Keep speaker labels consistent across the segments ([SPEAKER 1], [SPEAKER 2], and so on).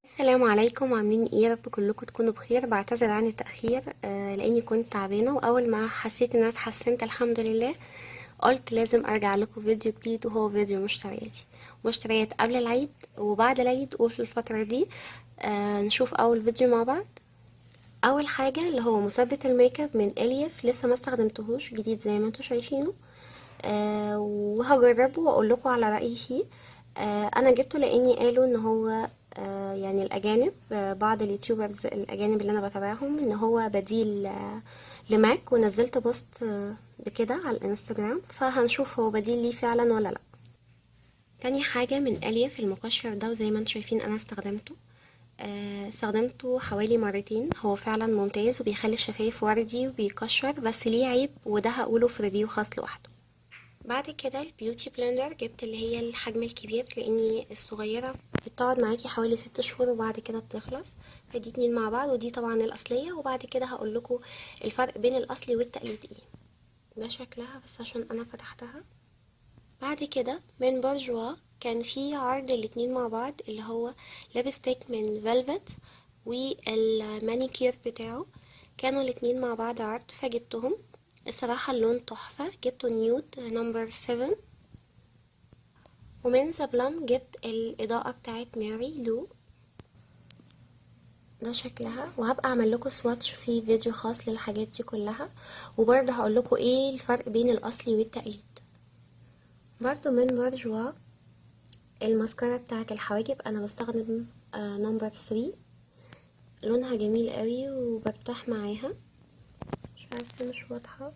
[SPEAKER 1] السلام عليكم، عاملين ايه؟ يا رب كلكم تكونوا بخير. بعتذر عن التأخير لاني كنت تعبانة، واول ما حسيت ان انا اتحسنت الحمد لله قلت لازم ارجع لكم فيديو جديد، وهو فيديو مشتريات قبل العيد وبعد العيد وفي الفترة دي. نشوف اول فيديو مع بعض. اول حاجة اللي هو مثبت الميك اب من اليف، لسه ما استخدمتهوش، جديد زي ما انتم شايفينه. وهجربه واقول لكم على رأيي فيه. انا جبته لاني قالوا ان هو يعني الاجانب، بعض اليوتيوبرز الاجانب اللي انا بتابعهم، ان هو بديل لماك، ونزلت بوست بكده على الانستجرام، فهنشوف هو بديل ليه فعلا ولا لا. تاني حاجة من اليف المقشر ده، وزي ما انتم شايفين انا استخدمته حوالي مرتين. هو فعلا ممتاز وبيخلي الشفايف وردي وبيكشر، بس ليه عيب وده هقوله في ريفيو خاص لوحده. بعد كده البيوتي بلندر، جبت اللي هي الحجم الكبير لاني الصغيرة بتقعد معاكي حوالي 6 شهور وبعد كده بتخلص. فدي اتنين مع بعض، ودي طبعا الاصلية، وبعد كده هقول لكم الفرق بين الاصلي والتقليد ايه. ده شكلها بس عشان انا فتحتها. بعد كده من بورجوا كان في عرض الاتنين مع بعض، اللي هو لابستيك من فيلفت والمانيكير بتاعه، كانوا الاتنين مع بعض عرض فجبتهم. الصراحة اللون تحفة، جبته نيود نمبر 7. ومن زبلم جبت الإضاءة بتاعت ماري لو، ده شكلها، وهبقى اعمل لكم سواتش في فيديو خاص للحاجات دي كلها، وبرضه هقول لكم ايه الفرق بين الاصلي والتقليد. برضه من بورجوا الماسكارا بتاعت الحواجب، انا بستخدم نمبر 3. لونها جميل قوي وبرتاح معاها. مش عارفه مش واضحه.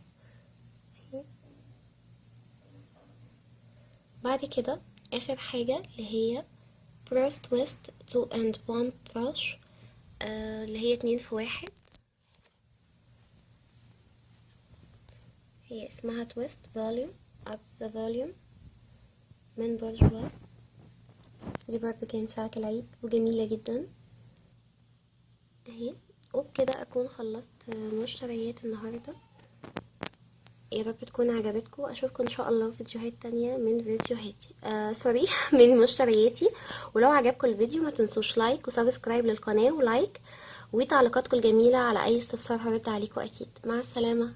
[SPEAKER 1] بعد كده اخر حاجه اللي هي بريس تويست 2 and 1 brush، اللي هي 2 في 1. هي اسمها تويست فوليوم اب ذا فوليوم من بورجوا. دي برضه كانت ساعة العيد وجميلة جدا اهي. وبكده اكون خلصت مشتريات النهاردة. يا رب تكون عجبتكم. اشوفكم ان شاء الله في فيديوهات تانية من فيديوهاتي سوري من مشترياتي. ولو عجبكم الفيديو ما تنسوش لايك وسبسكرايب للقناة ولايك، وتعليقاتكم الجميلة على اي استفسار هرد عليكم اكيد. مع السلامة.